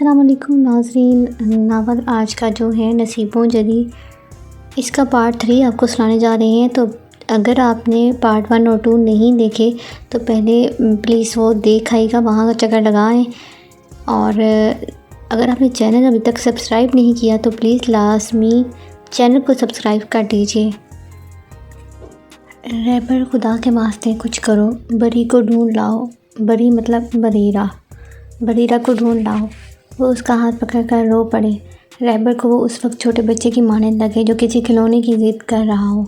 السلام علیکم ناظرین، ناول آج کا جو ہے نصیبوں جدی، اس کا پارٹ 3 آپ کو سنانے جا رہے ہیں۔ تو اگر آپ نے پارٹ 1 اور 2 نہیں دیکھے تو پہلے پلیز وہ دیکھ آئیے گا، وہاں کا چکر لگائیں۔ اور اگر آپ نے چینل ابھی تک سبسکرائب نہیں کیا تو پلیز لازمی چینل کو سبسکرائب کر دیجئے۔ رہبر خدا کے واسطے کچھ کرو، بری کو ڈھونڈ لاؤ، بری مطلب بریرہ کو ڈھونڈ لاؤ۔ وہ اس کا ہاتھ پکڑ کر رو پڑے۔ رہبر کو وہ اس وقت چھوٹے بچے کی مانند لگے جو کسی کھلونے کی ضد کر رہا ہو۔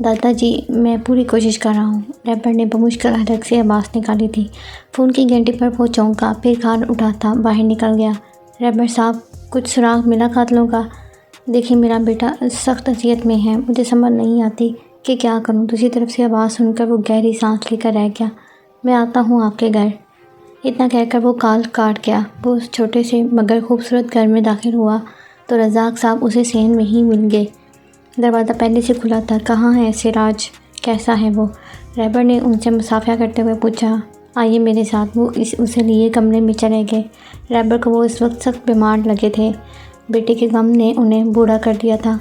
دادا جی، میں پوری کوشش کر رہا ہوں۔ رہبر نے بمشکل حلق سے آواز نکالی تھی۔ فون کی گھنٹی پر وہ چونکا، پھر کھال اٹھاتا باہر نکل گیا۔ رہبر صاحب، کچھ سراغ ملا قاتلوں کا؟ دیکھیں میرا بیٹا سخت اذیت میں ہے، مجھے سمجھ نہیں آتی کہ کیا کروں۔ دوسری طرف سے آواز سن کر وہ گہری سانس لے کر رہ گیا۔ میں آتا ہوں آپ کے گھر۔ اتنا کہہ کر وہ کال کاٹ گیا۔ وہ اس چھوٹے سے مگر خوبصورت گھر میں داخل ہوا تو رزاق صاحب اسے صحن میں ہی مل گئے۔ دروازہ پہلے سے کھلا تھا۔ کہاں ہے سراج؟ کیسا ہے وہ؟ رہبر نے ان سے مصافحہ کرتے ہوئے پوچھا۔ آئیے میرے ساتھ۔ وہ اسے لیے کمرے میں چلے گئے۔ رہبر کو وہ اس وقت سخت بیمار لگے تھے۔ بیٹے کے غم نے انہیں بوڑھا کر دیا تھا۔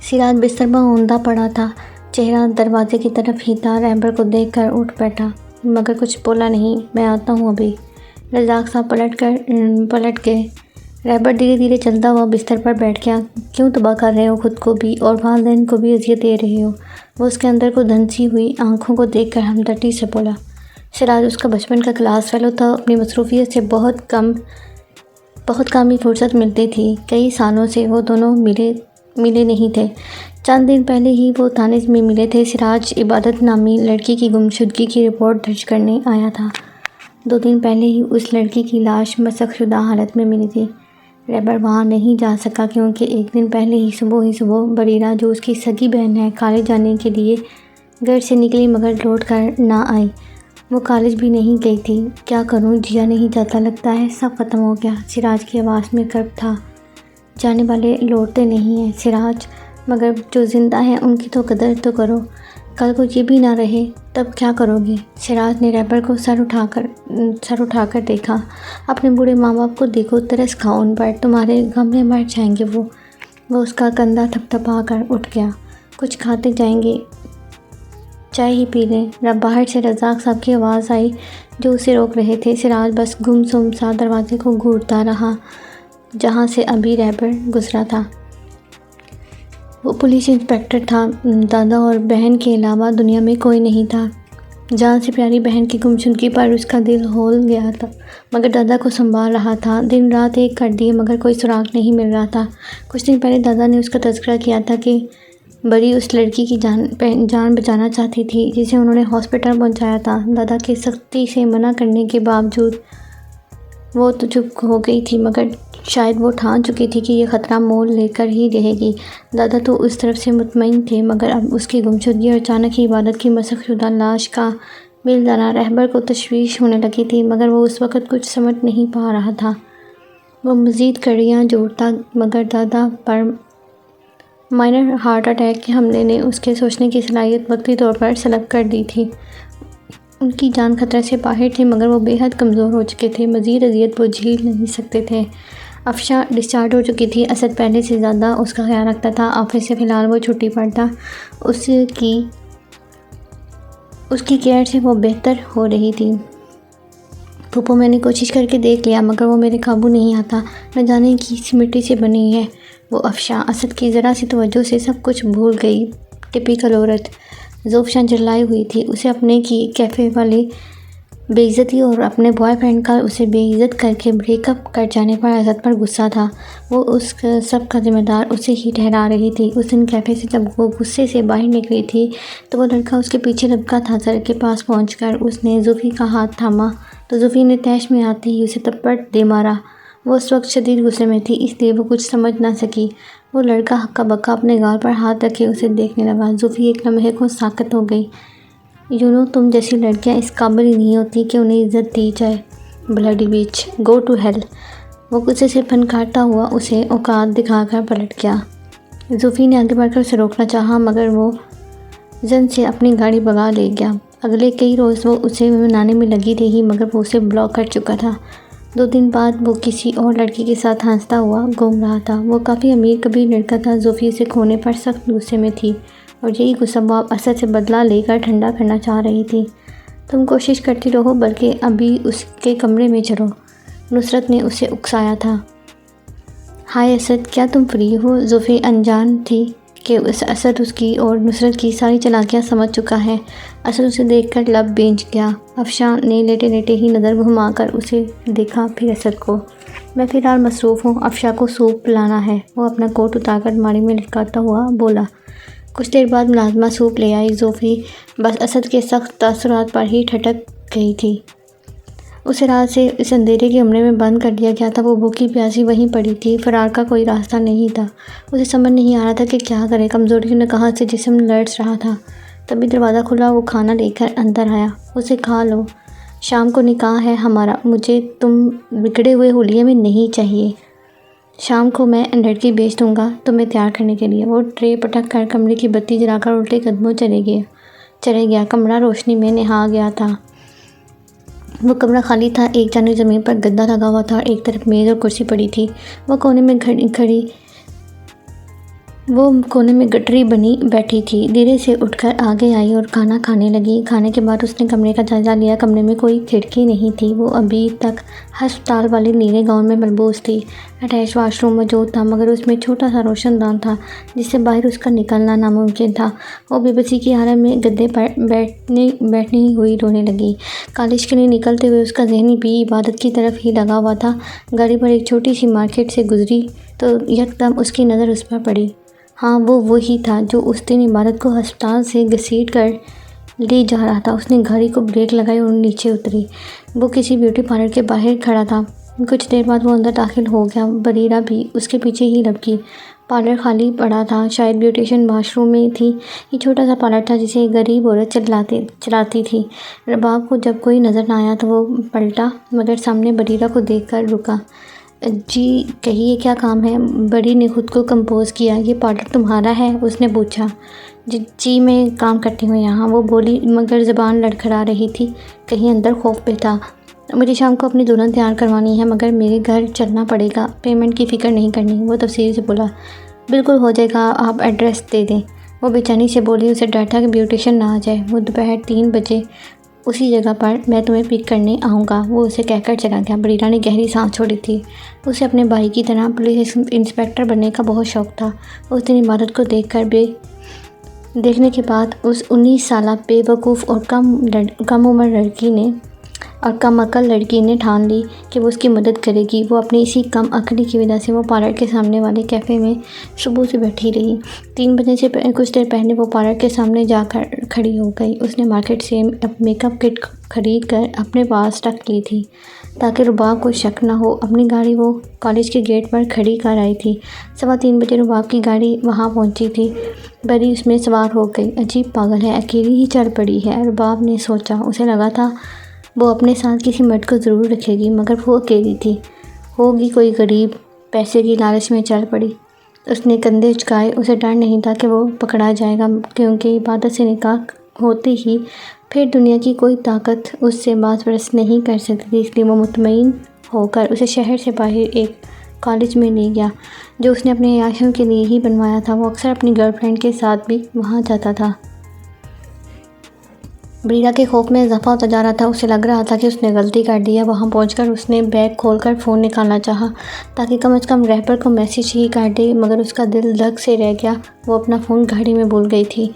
سراج بستر پر اوندا پڑا تھا، چہرہ دروازے کی طرف ہی تھا۔ رہبر کو دیکھ کر اٹھ بیٹھا مگر کچھ بولا نہیں۔ میں آتا ہوں ابھی۔ رزاق صاحب پلٹ گئے۔ رہبر دھیرے دھیرے چلتا ہوا بستر پر بیٹھ گیا۔ کیوں تباہ کر رہے ہو خود کو بھی اور والدین کو بھی اذیت دے رہے ہو؟ وہ اس کے اندر کو دھنسی ہوئی آنکھوں کو دیکھ کر ہمدردی سے بولا۔ سراج اس کا بچپن کا کلاس فیلو تھا۔ اپنی مصروفیت سے بہت کم ہی فرصت ملتی تھی۔ کئی سالوں سے وہ دونوں ملے نہیں تھے۔ چند دن پہلے ہی وہ تھانے میں ملے تھے۔ سراج عبادت نامی لڑکی کی گمشدگی کی رپورٹ درج کرنے آیا تھا۔ 2 دن پہلے ہی اس لڑکی کی لاش مسخ شدہ حالت میں ملی تھی۔ رہبر وہاں نہیں جا سکا کیونکہ 1 دن پہلے ہی صبح بریرہ جو اس کی سگی بہن ہے کالج جانے کے لیے گھر سے نکلی مگر لوٹ کر نہ آئی۔ وہ کالج بھی نہیں گئی تھی۔ کیا کروں، جیا نہیں جاتا، لگتا ہے سب ختم ہو گیا۔ سراج کی آواز میں کرب تھا۔ جانے والے لوٹتے نہیں ہیں سراج، مگر جو زندہ ہیں ان کی تو قدر تو کرو۔ کل کو یہ بھی نہ رہے تب کیا کرو گے؟ سراج نے رہبر کو سر اٹھا کر دیکھا۔ اپنے بوڑھے ماں باپ کو دیکھو، ترس کھاؤ ان پر، تمہارے غم میں مر جائیں گے وہ اس کا کندھا تھپتھپا کر اٹھ گیا۔ کچھ کھاتے جائیں گے، چائے ہی پی لیں۔ باہر سے رزاق صاحب کی آواز آئی جو اسے روک رہے تھے۔ سراج بس گم سم سا دروازے کو گھورتا رہا جہاں سے ابھی رہبر گزرا تھا۔ وہ پولیس انسپکٹر تھا۔ دادا اور بہن کے علاوہ دنیا میں کوئی نہیں تھا۔ جان سے پیاری بہن کی گمشدگی پر اس کا دل ہول گیا تھا مگر دادا کو سنبھال رہا تھا۔ دن رات ایک کر دیے مگر کوئی سراغ نہیں مل رہا تھا۔ کچھ دن پہلے دادا نے اس کا تذکرہ کیا تھا کہ بری اس لڑکی کی جان بچانا چاہتی تھی جسے انہوں نے ہاسپٹل پہنچایا تھا۔ دادا کے سختی سے منع کرنے کے باوجود وہ تو چپ ہو گئی تھی مگر شاید وہ ٹھان چکی تھی کہ یہ خطرہ مول لے کر ہی رہے گی۔ دادا تو اس طرف سے مطمئن تھے مگر اب اس کی گمشدگی اور اچانک ہی عبادت کی مسخ شدہ لاش کا مل جانا رہبر کو تشویش ہونے لگی تھی مگر وہ اس وقت کچھ سمجھ نہیں پا رہا تھا۔ وہ مزید کڑیاں جوڑتا مگر دادا پر مائنر ہارٹ اٹیک کے حملے نے اس کے سوچنے کی صلاحیت وقتی طور پر سلب کر دی تھی۔ ان کی جان خطرے سے باہر تھی مگر وہ بے حد کمزور ہو چکے تھے۔ مزید اذیت وہ جھیل نہیں سکتے تھے۔ افشاں ڈسچارج ہو چکی تھی۔ اسد پہلے سے زیادہ اس کا خیال رکھتا تھا۔ آفس سے فی الحال وہ چھٹی پر تھا۔ اس کی کیئر سے وہ بہتر ہو رہی تھی۔ پھوپھو، میں نے کوشش کر کے دیکھ لیا مگر وہ میرے قابو نہیں آتا، نہ جانے کس مٹی سے بنی ہے وہ افشاں۔ اسد کی ذرا سی توجہ سے سب کچھ بھول گئی۔ ٹپیکل عورت۔ زوفشاں جلائی ہوئی تھی۔ اسے اپنے کی کیفے والی بے عزتی اور اپنے بوائے فرینڈ کا اسے بے عزت کر کے بریک اپ کر جانے پر اسد پر غصہ تھا۔ وہ اس سب کا ذمہ دار اسے ہی ٹھہرا رہی تھی۔ اس دن کیفے سے جب وہ غصے سے باہر نکلی تھی تو وہ لڑکا اس کے پیچھے لپکا تھا۔ سڑک کے پاس پہنچ کر اس نے زوفی کا ہاتھ تھاما تو زوفی نے طیش میں آتے ہی اسے تھپڑ دے مارا۔ وہ اس وقت شدید غصے میں تھی اس لیے وہ کچھ سمجھ نہ سکی۔ وہ لڑکا ہکا بکا اپنے گال پر ہاتھ رکھے اسے دیکھنے لگا۔ زوفی ایک لمحے کو ساکت ہو گئی۔ تم جیسی لڑکیاں اس قابل ہی نہیں ہوتی کہ انہیں عزت دی جائے۔ Bloody bitch, go to hell. وہ غصے سے پھنکارتا ہوا اسے اوقات دکھا کر پلٹ گیا۔ زوفی نے آگے بڑھ کر اسے روکنا چاہا مگر وہ زن سے اپنی گاڑی بھگا لے گیا۔ اگلے کئی روز وہ اسے منانے میں لگی رہی مگر وہ اسے بلاک کر چکا تھا۔ 2 دن بعد وہ کسی اور لڑکی کے ساتھ ہنستا ہوا گھوم رہا تھا۔ وہ کافی امیر کبیر لڑکا تھا۔ زوفی اسے کھونے پر سخت غصے میں تھی اور یہی غصہ وہ اسد سے بدلہ لے کر ٹھنڈا کرنا چاہ رہی تھی۔ تم کوشش کرتی رہو، بلکہ ابھی اس کے کمرے میں چلو، نصرت نے اسے اکسایا تھا۔ ہائے اسد، کیا تم فری ہو؟ زوفی انجان تھی کہ اسد اس کی اور نصرت کی ساری چالاکیاں سمجھ چکا ہے۔ اسد اسے دیکھ کر لب بھیج گیا۔ افشاں نے لیٹے لیٹے ہی نظر گھما کر اسے دیکھا، پھر اسد کو۔ میں فی الحال مصروف ہوں، افشاں کو سوپ پلانا ہے، وہ اپنا کوٹ اتار کر الماری میں لٹکاتا ہوا بولا۔ کچھ دیر بعد ملازمہ سوپ لے آئی۔ زوفی بس اسد کے سخت تاثرات پر ہی ٹھٹک گئی تھی۔ اسے رات سے اس اندھیرے کے کمرے میں بند کر دیا گیا تھا۔ وہ بھوکی پیاسی وہیں پڑی تھی، فرار کا کوئی راستہ نہیں تھا۔ اسے سمجھ نہیں آ رہا تھا کہ کیا کرے، کمزوری نے کہاں سے جسم لرز رہا تھا۔ تبھی دروازہ کھلا، وہ کھانا لے کر اندر آیا۔ اسے کھا لو، شام کو نکاح ہے ہمارا، مجھے تم بگڑے ہوئے حلیے میں نہیں چاہیے۔ شام کو میں لڑکی بھیج دوں گا تمہیں تیار کرنے کے لیے۔ وہ ٹرے پٹک کر کمرے کی بتی جلا کر الٹے قدموں چلے گیا۔ کمرہ روشنی میں نہا گیا تھا۔ وہ کمرہ خالی تھا۔ ایک جانب زمین پر گدا لگا ہوا تھا اور ایک طرف میز اور کرسی پڑی تھی۔ وہ کونے میں گٹری بنی بیٹھی تھی۔ دھیرے سے اٹھ کر آگے آئی اور کھانا کھانے لگی۔ کھانے کے بعد اس نے کمرے کا جائزہ لیا۔ کمرے میں کوئی کھڑکی نہیں تھی۔ وہ ابھی تک ہسپتال والے نیلے گاؤن میں ملبوس تھی۔ اٹیچ واش روم موجود تھا، مگر اس میں چھوٹا سا روشن دان تھا جس سے باہر اس کا نکلنا ناممکن تھا۔ وہ بے بسی کی حالت میں گدے پر بیٹھی ہوئی رونے لگی۔ کالج کے لیے نکلتے ہوئے اس کا ذہن بھی عبادت کی طرف ہی لگا ہوا تھا۔ گاڑی پر ایک چھوٹی سی مارکیٹ سے گزری تو یکدم اس کی نظر اس پر پڑی۔ ہاں، وہ وہی تھا جو اس دن عبادت کو ہسپتال سے گھسیٹ کر لے جا رہا تھا۔ اس نے گاڑی کو بریک لگائی اور نیچے اتری۔ وہ کسی بیوٹی پارلر کے باہر کھڑا تھا۔ کچھ دیر بعد وہ اندر داخل ہو گیا۔ بریرہ بھی اس کے پیچھے ہی لپکی۔ پارلر خالی پڑا تھا، شاید بیوٹیشین واش روم میں تھی۔ یہ چھوٹا سا پارلر تھا جسے ایک غریب عورت چلاتی تھی۔ رباب کو جب کوئی نظر نہ آیا تو وہ پلٹا، مگر سامنے بریرہ کو دیکھ کر رکا۔ جی کہیے، کیا کام ہے؟ بڑی نے خود کو کمپوز کیا۔ یہ پارلر تمہارا ہے؟ اس نے پوچھا۔ جی میں کام کرتی ہوں یہاں، وہ بولی، مگر زبان لڑکھڑا رہی تھی، کہیں اندر خوف بھی تھا۔ مجھے شام کو اپنی دلہن تیار کروانی ہے، مگر میرے گھر چلنا پڑے گا، پیمنٹ کی فکر نہیں کرنی، وہ تفصیل سے بولا۔ بالکل ہو جائے گا، آپ ایڈریس دے دیں، وہ بے چینی سے بولی۔ اسے ڈر تھا کہ بیوٹیشین نہ آ جائے۔ وہ دوپہر 3 بجے اسی جگہ پر میں تمہیں پک کرنے آؤں گا، وہ اسے کہہ کر چلا گیا۔ بریرہ نے گہری سانس چھوڑی تھی۔ اسے اپنے بھائی کی طرح پولیس انسپکٹر بننے کا بہت شوق تھا۔ اس دن عبادت کو دیکھنے کے بعد اس 19 سالہ بے وقوف اور کم عمر لڑکی نے اور کم عقل لڑکی نے ٹھان لی کہ وہ اس کی مدد کرے گی۔ وہ اپنی اسی کم عقلی کی وجہ سے وہ پارلر کے سامنے والے کیفے میں صبح سے بیٹھی رہی۔ 3 بجے سے کچھ دیر پہلے وہ پارلر کے سامنے جا کر کھڑی ہو گئی۔ اس نے مارکیٹ سے میک اپ کٹ خرید کر اپنے پاس رکھ لی تھی تاکہ رباب کو شک نہ ہو۔ اپنی گاڑی وہ کالج کے گیٹ پر کھڑی کر آئی تھی۔ 3:15 بجے رباب کی گاڑی وہاں پہنچی تھی۔ بری اس میں سوار ہو گئی۔ عجیب پاگل ہے، اکیلی ہی چل پڑی ہے، رباب نے سوچا۔ اسے لگا تھا وہ اپنے ساتھ کسی مرد کو ضرور رکھے گی، مگر وہ اکیلی تھی۔ ہوگی کوئی غریب، پیسے کی لالچ میں چل پڑی۔ اس نے کندھے جھکائے۔ اسے ڈر نہیں تھا کہ وہ پکڑا جائے گا، کیونکہ عبادت سے نکاح ہوتے ہی پھر دنیا کی کوئی طاقت اس سے باز پرست نہیں کر سکتی تھی۔ اس لیے وہ مطمئن ہو کر اسے شہر سے باہر ایک کالج میں لے گیا جو اس نے اپنے عیاشیوں کے لیے ہی بنوایا تھا۔ وہ اکثر اپنی گرل فرینڈ کے ساتھ بھی وہاں جاتا تھا۔ بریرہ کے خوف میں اضافہ ہوتا جا رہا تھا۔ اسے لگ رہا تھا کہ اس نے غلطی کر دی ہے۔ وہاں پہنچ کر اس نے بیگ کھول کر فون نکالنا چاہا تاکہ کم از کم رہبر کو میسیج ہی کر دے، مگر اس کا دل دھک سے رہ گیا۔ وہ اپنا فون گاڑی میں بھول گئی تھی۔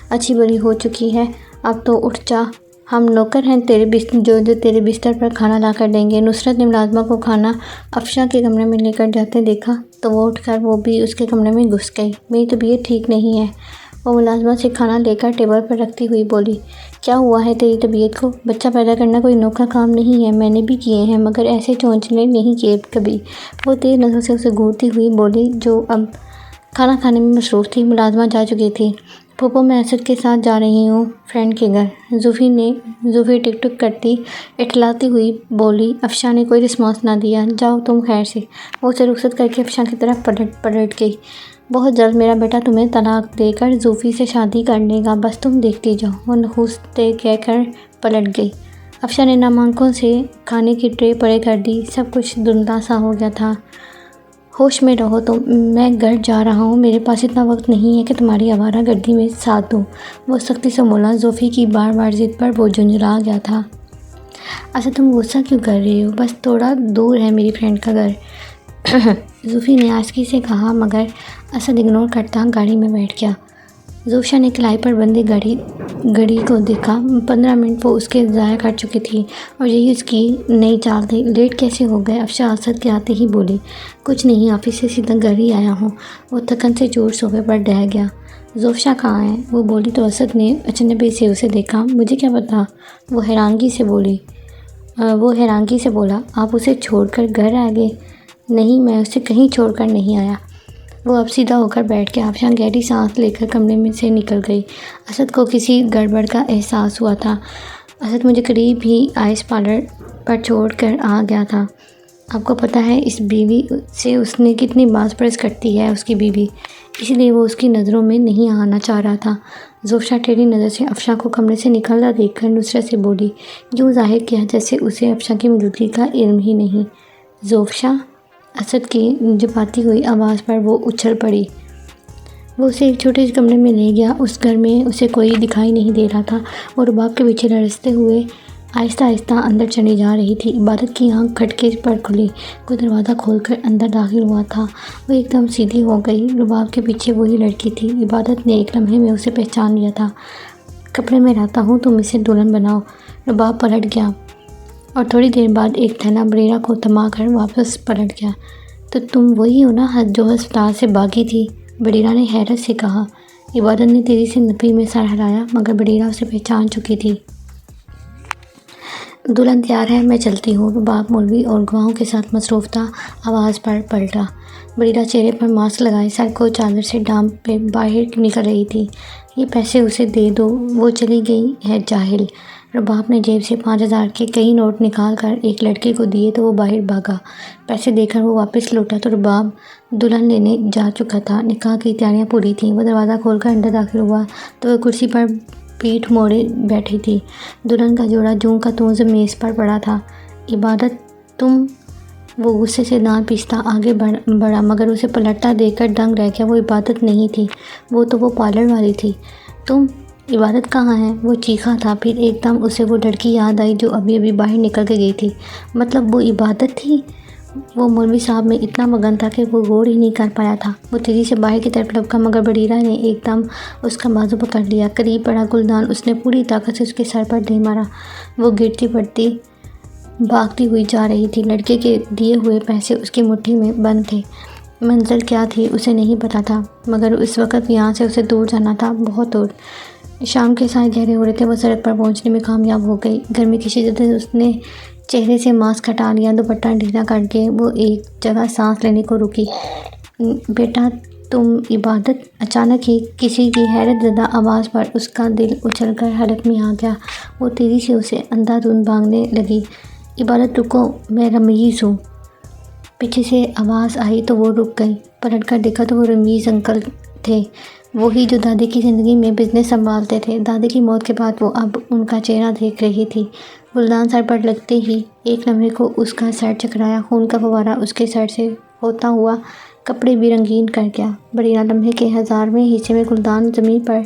اچھی بری ہو چکی ہے، اب تو اٹھ جا، ہم نوکر ہیں جو تیرے بستر پر کھانا لا کر دیں گے۔ نصرت نے ملازمہ کو کھانا افشاں کے کمرے میں لے کر جاتے دیکھا تو وہ اٹھ کر وہ بھی اس کے کمرے میں گھس گئی۔ میری طبیعت ٹھیک نہیں ہے، وہ ملازمہ سے کھانا لے کر ٹیبل پر رکھتی ہوئی بولی۔ کیا ہوا ہے تیری طبیعت کو؟ بچہ پیدا کرنا کوئی انوکھا کام نہیں ہے، میں نے بھی کیے ہیں، مگر ایسے چونچلے نہیں کیے کبھی، وہ تیز نظروں سے اسے گھورتی ہوئی بولی، جو اب کھانا کھانے میں مصروف تھی۔ ملازمہ جا چکی تھی۔ پھوپھو میں اسد کے ساتھ جا رہی ہوں فرینڈ کے گھر، زوفی ٹک ٹک کرتی اٹھلاتی ہوئی بولی۔ افشاں نے کوئی رسپانس نہ دیا۔ جاؤ تم خیر سے، وہ اسے رخصت کر کے افشاں کی طرف پلٹ گئی۔ بہت جلد میرا بیٹا تمہیں طلاق دے کر زوفی سے شادی کر لے گا، بس تم دیکھتی جاؤ، وہ نخوستے کہہ کر پلٹ گئی۔ افشا نے نام آنکھوں سے کھانے کی ٹرے پرے کر دی۔ سب کچھ دھندلا سا ہو گیا تھا۔ ہوش میں رہو تو میں گھر جا رہا ہوں، میرے پاس اتنا وقت نہیں ہے کہ تمہاری آوارہ گردی میں ساتھ دوں، وہ سختی سے بولا۔ زوفی کی بار بار ضد پر وہ جھنجھلا گیا تھا۔ اچھا تم غصہ کیوں کر رہی ہو؟ بس تھوڑا دور ہے میری فرینڈ کا گھر، زوفی نے آسکی سے کہا، مگر اسد اگنور کرتا گاڑی میں بیٹھ گیا۔ زوفشا نے کلائی پر بندی گھڑی کو دیکھا۔ 15 منٹ وہ اس کے ضائع کر چکی تھی اور یہی اس کی نئی چال تھی۔ لیٹ کیسے ہو گئے؟ افشا اسد کے آتے ہی بولی۔ کچھ نہیں، آفس سے سیدھا گھر ہی آیا ہوں۔ وہ تھکن سے چور صوفے پر ڈہ گیا۔ زوفشا کہاں ہے؟ وہ بولی تو اسد نے اچنبے سے اسے دیکھا۔ مجھے کیا پتا، وہ حیرانگی سے بولا۔ آپ اسے چھوڑ کر گھر آ گئے؟ نہیں، میں اسے کہیں چھوڑ کر نہیں آیا۔ وہ اب سیدھا ہو کر بیٹھ گیا۔ افشا گہری سانس لے کر کمرے میں سے نکل گئی۔ اسد کو کسی گڑبڑ کا احساس ہوا تھا۔ اسد مجھے قریب ہی آئس پارلر پر چھوڑ کر آ گیا تھا۔ آپ کو پتہ ہے اس بیوی سے اس نے کتنی باز پرس کرتی ہے اس کی بیوی، اس لیے وہ اس کی نظروں میں نہیں آنا چاہ رہا تھا۔ زوفشا ٹیڑھی نظر سے افشا کو کمرے سے نکلتا دیکھ کر نصرت سے بولی، یوں ظاہر کیا جیسے اسے افشا کی موجودگی کا علم ہی نہیں۔ زوفشا، اسد کی جھپاتی ہوئی آواز پر وہ اچھل پڑی۔ وہ اسے ایک چھوٹے سے کمرے میں لے گیا۔ اس گھر میں اسے کوئی دکھائی نہیں دے رہا تھا۔ وہ رباب کے پیچھے لرزتے ہوئے آہستہ آہستہ اندر چلی جا رہی تھی۔ عبادت کی آنکھ کھٹکے پر کھلی۔ کوئی دروازہ کھول کر اندر داخل ہوا تھا۔ وہ ایک دم سیدھی ہو گئی۔ رباب کے پیچھے وہی لڑکی تھی۔ عبادت نے ایک لمحے میں اسے پہچان لیا تھا۔ کپڑے میں رہتا ہوں، تم اسے دلہن بناؤ۔ رباب پلٹ گیا اور تھوڑی دیر بعد ایک تھیلا بریرہ کو تھما کر واپس پلٹ گیا۔ تو تم وہی ہو نا جو ہسپتال سے بھاگی تھی؟ بریرہ نے حیرت سے کہا۔ عبادت نے تیزی سے نفی میں سر ہلایا، مگر بریرہ اسے پہچان چکی تھی۔ دلہن تیار ہے، میں چلتی ہوں۔ رباب مولوی اور گواہوں کے ساتھ مصروف تھا۔ آواز پر پلٹا۔ بریرہ چہرے پر ماسک لگائے سر کو چادر سے ڈھانپے باہر نکل رہی تھی۔ یہ پیسے اسے دے دو، وہ چلی گئی ہے جاہل۔ رباب نے جیب سے 5000 کے کئی نوٹ نکال کر ایک لڑکے کو دیے تو وہ باہر بھاگا۔ پیسے دے کر وہ واپس لوٹا تو رباب دلہن لینے جا چکا تھا۔ نکاح کی تیاریاں پوری تھیں۔ وہ دروازہ کھول کر اندر داخل ہوا تو وہ کرسی پر پیٹھ موڑے بیٹھی تھی۔ دلہن کا جوڑا جوں کا توں میز پر پڑا تھا۔ عبادت تم، وہ غصے سے دانت پیستا آگے بڑھا مگر اسے پلٹتا دیکھ کر دنگ رہ گیا۔ وہ عبادت نہیں تھی، وہ پارلر والی تھی۔ تم، عبادت کہاں ہے؟ وہ چیخا تھا۔ پھر ایک دم اسے وہ لڑکی یاد آئی جو ابھی باہر نکل کے گئی تھی۔ مطلب وہ عبادت تھی؟ وہ مولوی صاحب میں اتنا مگن تھا کہ وہ غور ہی نہیں کر پایا تھا۔ وہ تیزی سے باہر کی طرف لپکا مگر بریرہ نے ایک دم اس کا بازو پکڑ لیا۔ قریب پڑا گلدان اس نے پوری طاقت سے اس کے سر پر دے مارا۔ وہ گرتی پڑتی بھاگتی ہوئی جا رہی تھی۔ لڑکے کے دیے ہوئے پیسے اس کی مٹھی میں بند تھے۔ منزل کیا تھی اسے نہیں پتا تھا، مگر اس وقت یہاں سے اسے دور جانا تھا، بہت دور۔ شام کے سائے گہرے ہو رہے تھے۔ وہ سڑک پر پہنچنے میں کامیاب ہو گئی۔ گرمی کی شدت سے اس نے چہرے سے ماسک ہٹا لیا۔ دوپٹہ ڈھیلا کر کے وہ ایک جگہ سانس لینے کو رکی۔ بیٹا تم؟ عبادت، اچانک ہی کسی کی حیرت زدہ آواز پر اس کا دل اچھل کر حلق میں آ گیا۔ وہ تیزی سے اسے اندھا دھند بھاگنے لگی۔ عبادت رکو، میں رمیز ہوں۔ پیچھے سے آواز آئی تو وہ رک گئی۔ پلٹ کر دیکھا تو وہ رمیز انکل تھے، وہی جو دادی کی زندگی میں بزنس سنبھالتے تھے۔ دادی کی موت کے بعد وہ اب ان کا چہرہ دیکھ رہی تھی۔ گلدان سر پر لگتے ہی ایک لمحے کو اس کا سر چکرایا۔ خون کا فوارہ اس کے سر سے ہوتا ہوا کپڑے بھی رنگین کر گیا۔ بریرہ لمحے کے 1000ویں حصے میں گلدان زمین پر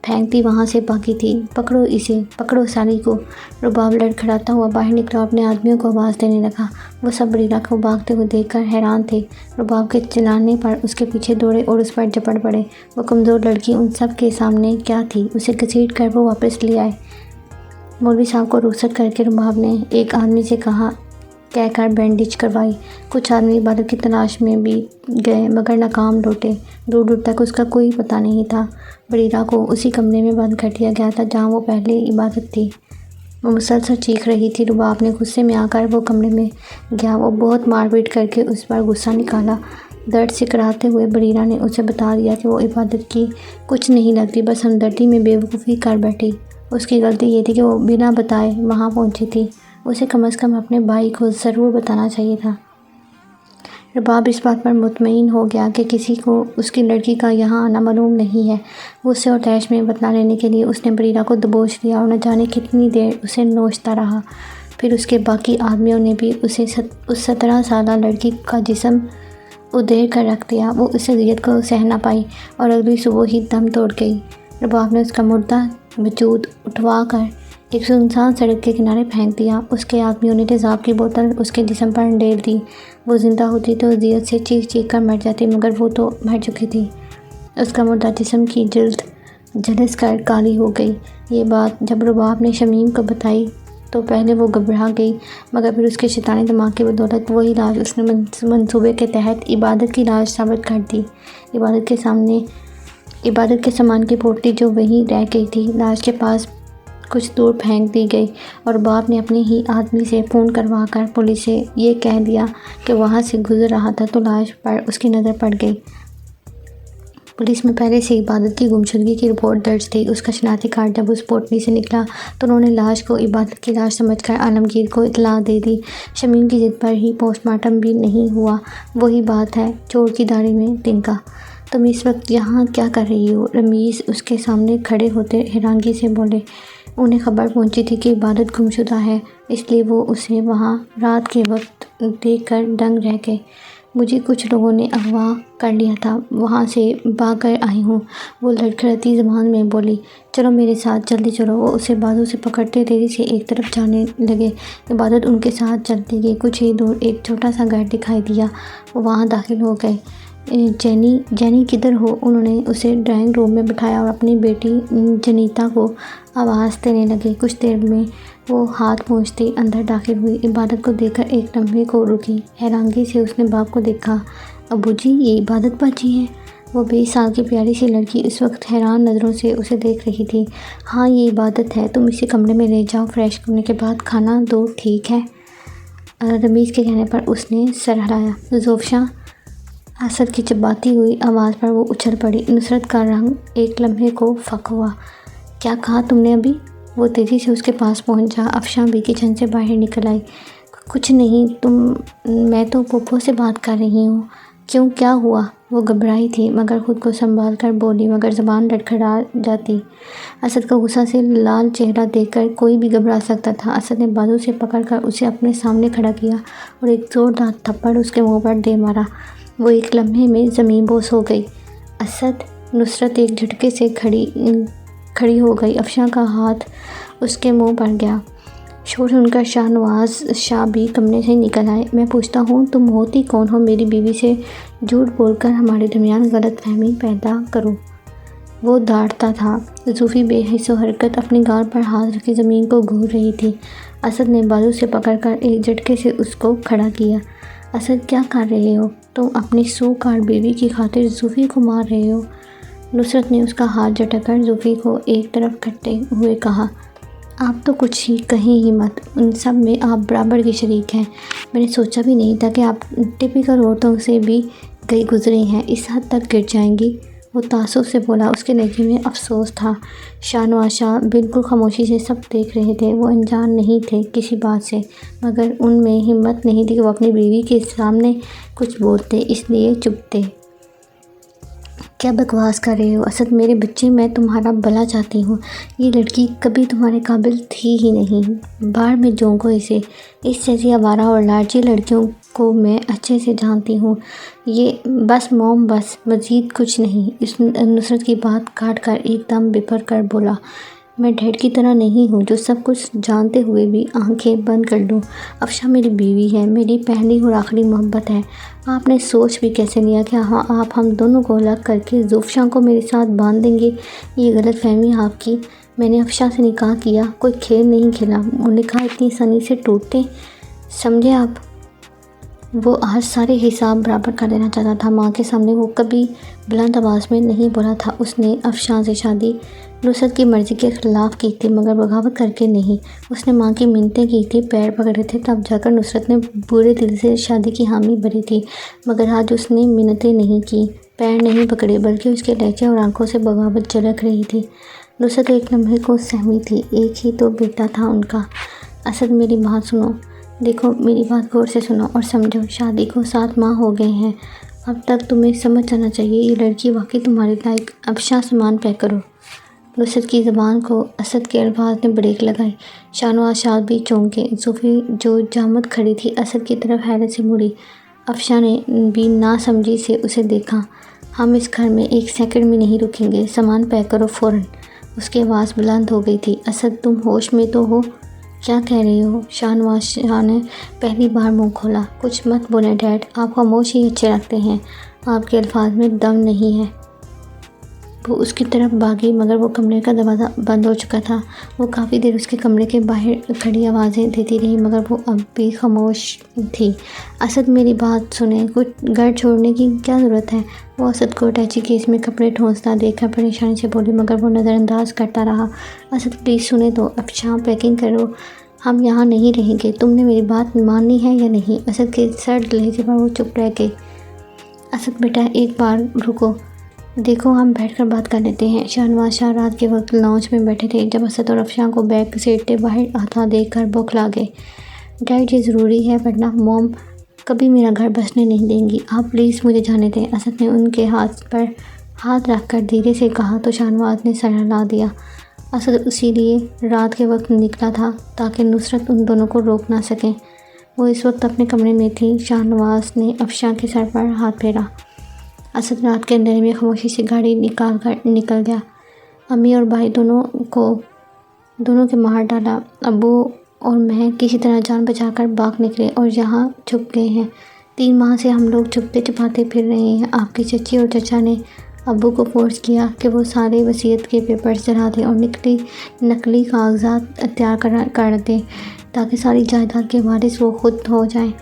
پھینکتی وہاں سے بھاگی تھی۔ پکڑو اسے، پکڑو سالی کو۔ رباب لڑکھڑاتا ہوا باہر نکلا اور اپنے آدمیوں کو آواز دینے لگا۔ وہ سب بریرہ کو بھاگتے ہوئے دیکھ کر حیران تھے۔ رباب کے چلانے پر اس کے پیچھے دوڑے اور اس پر جھپٹ پڑے۔ وہ کمزور لڑکی ان سب کے سامنے کیا تھی؟ اسے گھسیٹ کر وہ واپس لے آئے۔ مولوی صاحب کو رخصت کر کے رباب نے ایک آدمی سے کہہ کر بینڈیج کروائی۔ کچھ آدمی عبادت کی تلاش میں بھی گئے مگر ناکام لوٹے۔ دور دور تک اس کا کوئی پتہ نہیں تھا۔ بریرہ کو اسی کمرے میں بند کر دیا گیا تھا جہاں وہ پہلے عبادت تھی۔ وہ مسلسل چیخ رہی تھی۔ رباب نے غصے میں آ کر وہ کمرے میں گیا۔ وہ بہت مار پیٹ کر کے اس پر غصہ نکالا۔ درد سے کراہتے ہوئے بریرہ نے اسے بتا دیا کہ وہ عبادت کی کچھ نہیں لگتی، بس ہمدردی میں بے وقوفی کر بیٹھی۔ اس کی غلطی یہ تھی کہ وہ بنا بتائے وہاں پہنچی تھی۔ اسے کم از کم اپنے بھائی کو ضرور بتانا چاہیے تھا۔ رباب اس بات پر مطمئن ہو گیا کہ کسی کو اس کی لڑکی کا یہاں آنا معلوم نہیں ہے۔ غصے اور طیش میں بتلا لینے کے لیے اس نے بریرہ کو دبوچ لیا اور نہ جانے کتنی دیر اسے نوچتا رہا۔ پھر اس کے باقی آدمیوں نے بھی اسے اس 17 سالہ لڑکی کا جسم ادھیڑ کر رکھ دیا۔ وہ اس اذیت کو سہ نہ پائی اور اگلی صبح ہی دم توڑ گئی۔ رباب نے اس کا مردہ وجود اٹھوا کر ایک سنسان سڑک کے کنارے پھینک دیا۔ اس کے آدمیوں نے تیزاب کی بوتل اس کے جسم پر ڈیل دی۔ وہ زندہ ہوتی تو اذیت سے چیخ چیخ کر مر جاتی، مگر وہ تو مر چکی تھی۔ اس کا مردہ جسم کی جلد جھلس کر کالی ہو گئی۔ یہ بات جب رباب نے شمیم کو بتائی تو پہلے وہ گھبرا گئی، مگر پھر اس کے شیطانی دماغ کی بدولت وہی لاش اس نے منصوبے کے تحت عبادت کی لاش ثابت کر دی۔ عبادت کے سامان کی پوٹلی جو وہیں رہ گئی تھی، لاش کے پاس کچھ دور پھینک دی گئی، اور رباب نے اپنے ہی آدمی سے فون کروا کر پولیس سے یہ کہہ دیا کہ وہاں سے گزر رہا تھا تو لاش پر اس کی نظر پڑ گئی۔ پولیس میں پہلے سے عبادت کی گمشدگی کی رپورٹ درج تھی۔ اس کا شناختی کارڈ جب اس پوٹلی سے نکلا تو انہوں نے لاش کو عبادت کی لاش سمجھ کر عالمگیر کو اطلاع دے دی۔ شمیم کی ضد پر ہی پوسٹ مارٹم بھی نہیں ہوا۔ وہی بات ہے، چور کی داڑھی میں تنکا۔ تم اس وقت یہاں کیا کر رہی ہو؟ رمیز اس کے سامنے کھڑے ہوتے حیرانگی سے بولے۔ انہیں خبر پہنچی تھی کہ عبادت گمشدہ ہے، اس لیے وہ اسے وہاں رات کے وقت دیکھ کر دنگ رہ گئے۔ مجھے کچھ لوگوں نے اغوا کر لیا تھا، وہاں سے بھاگ کر آئی ہوں، وہ لڑکھڑتی زبان میں بولی۔ چلو میرے ساتھ، جلدی چلو۔ وہ اسے بازو سے پکڑتے تیزی سے ایک طرف جانے لگے۔ عبادت ان کے ساتھ چلتی گئی۔ کچھ ہی دور ایک چھوٹا سا گھر دکھائی دیا، وہ وہاں داخل ہو گئے۔ جینی کدھر ہو؟ انہوں نے اسے ڈرائنگ روم میں بٹھایا اور اپنی بیٹی جنیتا کو آواز دینے لگے۔ کچھ دیر میں وہ ہاتھ پہنچتی اندر داخل ہوئی۔ عبادت کو دیکھ کر ایک لمحے کو رکی۔ حیرانگی سے اس نے باپ کو دیکھا۔ ابو جی، یہ عبادت باجی ہے؟ وہ 20 سال کی پیاری سی لڑکی اس وقت حیران نظروں سے اسے دیکھ رہی تھی۔ ہاں، یہ عبادت ہے، تم اسے کمرے میں لے جاؤ، فریش ہونے کے بعد کھانا دو، ٹھیک ہے؟ رمیز کے کہنے پر اس نے سر ہلایا۔ زوفشاں، اسد کی چباتی ہوئی آواز پر وہ اچھل پڑی۔ نصرت کا رنگ ایک لمحے کو فک ہوا۔ کیا کہا تم نے ابھی؟ وہ تیزی سے اس کے پاس پہنچا۔ افشاں بھی کچن سے باہر نکل آئی۔ کچھ نہیں، میں تو پھوپھو سے بات کر رہی ہوں۔ کیوں، کیا ہوا؟ وہ گھبرائی تھی مگر خود کو سنبھال کر بولی، مگر زبان لڑکھڑا جاتی۔ اسد کا غصہ سے لال چہرہ دیکھ کر کوئی بھی گھبرا سکتا تھا۔ اسد نے بازو سے پکڑ کر اسے اپنے سامنے کھڑا کیا اور ایک زوردار تھپڑ اس کے منہ پر دے مارا۔ وہ ایک لمحے میں زمین بوس ہو گئی۔ اسد! نصرت ایک جھٹکے سے کھڑی ہو گئی۔ افشاں کا ہاتھ اس کے منہ پر گیا۔ شور سن کر شاہ نواز شاہ بھی کمرے سے نکل آئے۔ میں پوچھتا ہوں، تم ہوتی کون ہو؟ میری بیوی سے جھوٹ بول کر ہمارے درمیان غلط فہمی پیدا کرو، وہ ڈانٹتا تھا۔ زوفی بے حس و حرکت اپنی گال پر ہاتھ رکھے زمین کو گھور رہی تھی۔ اسد نے بازو سے پکڑ کر ایک جھٹکے سے اس کو کھڑا کیا۔ اسد، کیا کر رہے ہو تم؟ اپنی سوکار بیوی کی خاطر زوفی کو مار رہے ہو؟ نصرت نے اس کا ہاتھ جھٹک کر زوفی کو ایک طرف کرتے ہوئے کہا۔ آپ تو کچھ ہی کہیں ہی مت، ان سب میں آپ برابر کی شریک ہیں۔ میں نے سوچا بھی نہیں تھا کہ آپ ٹپیکل عورتوں سے بھی گزرے ہیں، اس حد تک گر جائیں گی، وہ تعصب سے بولا۔ اس کے لہجے میں افسوس تھا۔ شاہ نواز شاہ بالکل خاموشی سے سب دیکھ رہے تھے۔ وہ انجان نہیں تھے کسی بات سے، مگر ان میں ہمت نہیں تھی کہ وہ اپنی بیوی کے سامنے کچھ بولتے، اس لیے چپ تھے۔ کیا بکواس کر رہے ہو اسد؟ میرے بچے، میں تمہارا بھلا چاہتی ہوں، یہ لڑکی کبھی تمہارے قابل تھی ہی نہیں، باہر میں جونکو اسے، اس جیسی آوارہ اور لالچی لڑکیوں کو میں اچھے سے جانتی ہوں۔ یہ بس موم، بس، مزید کچھ نہیں۔ اس نصرت کی بات کاٹ کر ایک دم بپھر کر بولا، میں ڈیڈ کی طرح نہیں ہوں جو سب کچھ جانتے ہوئے بھی آنکھیں بند کر لوں۔ افشاں میری بیوی ہے، میری پہلی اور آخری محبت ہے۔ آپ نے سوچ بھی کیسے لیا کہ آپ ہم دونوں کو الگ کر کے زوفشاں کو میرے ساتھ باندھ دیں گے؟ یہ غلط فہمی آپ کی۔ میں نے افشاں سے نکاح کیا، کوئی کھیل نہیں کھیلا۔ وہ نکاح اتنی آسانی سے ٹوٹتے سمجھے آپ؟ وہ آج سارے حساب برابر کر دینا چاہتا تھا۔ ماں کے سامنے وہ کبھی بلند آواز میں نہیں بولا تھا۔ اس نے افشاں سے شادی نصرت کی مرضی کے خلاف کی تھی، مگر بغاوت کر کے نہیں۔ اس نے ماں کی منتیں کی تھی، پیر پکڑے تھے، تب جا کر نصرت نے پورے دل سے شادی کی حامی بھری تھی، مگر آج اس نے منتیں نہیں کی، پیر نہیں پکڑے، بلکہ اس کے لہجے اور آنکھوں سے بغاوت جھلک رہی تھی۔ نصرت ایک لمحے کو سہمی تھی، ایک ہی تو بیٹا تھا ان کا۔ اسد، میری بات سنو، دیکھو میری بات غور سے سنو اور سمجھو، شادی کو 7 ماہ ہو گئے ہیں، اب تک تمہیں سمجھ جانا چاہیے یہ لڑکی واقعی تمہارے لائق۔ اب سامان پیک کرو۔ نصرت کی زبان کو اسد کے الفاظ نے بریک لگائی۔ شاہنواز شاہ بھی چونکے۔ صوفی جو جامد کھڑی تھی اسد کی طرف حیرت سے مڑی۔ افشاں نے بھی ناسمجھی سے اسے دیکھا۔ ہم اس گھر میں 1 سیکنڈ بھی نہیں رکیں گے، سامان پیک کرو فوراً۔ اس کی آواز بلند ہو گئی تھی۔ اسد تم ہوش میں تو ہو؟ کیا کہہ رہی ہو؟ شاہنواز شاہ نے پہلی بار منہ کھولا۔ کچھ مت بولیں ڈیڈ، آپ خاموش ہی اچھے لگتے ہیں، آپ کے الفاظ میں دم نہیں ہے۔ وہ اس کی طرف بھاگی مگر وہ کمرے کا دروازہ بند ہو چکا تھا۔ وہ کافی دیر اس کے کمرے کے باہر کھڑی آوازیں دیتی رہی مگر وہ اب بھی خاموش تھی۔ اسد میری بات سنیں، کچھ گھر چھوڑنے کی کیا ضرورت ہے؟ وہ اسد کو اٹیچی کیس میں کپڑے ٹھونستا دیکھ کر پریشانی سے بولی مگر وہ نظر انداز کرتا رہا۔ اسد پلیز سنیں تو، افشاں پیکنگ کرو، ہم یہاں نہیں رہیں گے۔ تم نے میری بات مانی ہے یا نہیں؟ اسد کے سرد لہجے پر وہ چپ رہ گئی۔ اسد بیٹا ایک بار رکو، دیکھو ہم بیٹھ کر بات کر لیتے ہیں۔ شاہنواز شاہ رات کے وقت لاؤنج میں بیٹھے تھے جب اسد اور افشاں کو بیگ گھسیٹتے باہر آتا دیکھ کر بوکھلا گئے۔ ڈیڈ یہ ضروری ہے ورنہ موم کبھی میرا گھر بسنے نہیں دیں گی، آپ پلیز مجھے جانے دیں۔ اسد نے ان کے ہاتھ پر ہاتھ رکھ کر دھیرے سے کہا تو شاہنواز نے سر ہلا دیا۔ اسد اسی لیے رات کے وقت نکلا تھا تاکہ نصرت ان دونوں کو روک نہ سکیں۔ وہ اس وقت اپنے کمرے میں تھی۔ شاہنواز نے افشاں کے سر پر ہاتھ پھیرا۔ اسد رات کے اندھیرے میں خاموشی سے گاڑی نکال کر نکل گیا۔ امی اور بھائی دونوں کے مار ڈالا۔ ابو اور میں کسی طرح جان بچا کر باغ نکلے اور یہاں چھپ گئے ہیں۔ 3 ماہ سے ہم لوگ چھپتے چھپاتے پھر رہے ہیں۔ آپ کی چچی اور چچا نے ابو کو فورس کیا کہ وہ سارے وصیت کے پیپرز جلا دیں اور نقلی کاغذات تیار کر دیں تاکہ ساری جائیداد کے وارث وہ خود ہو جائیں،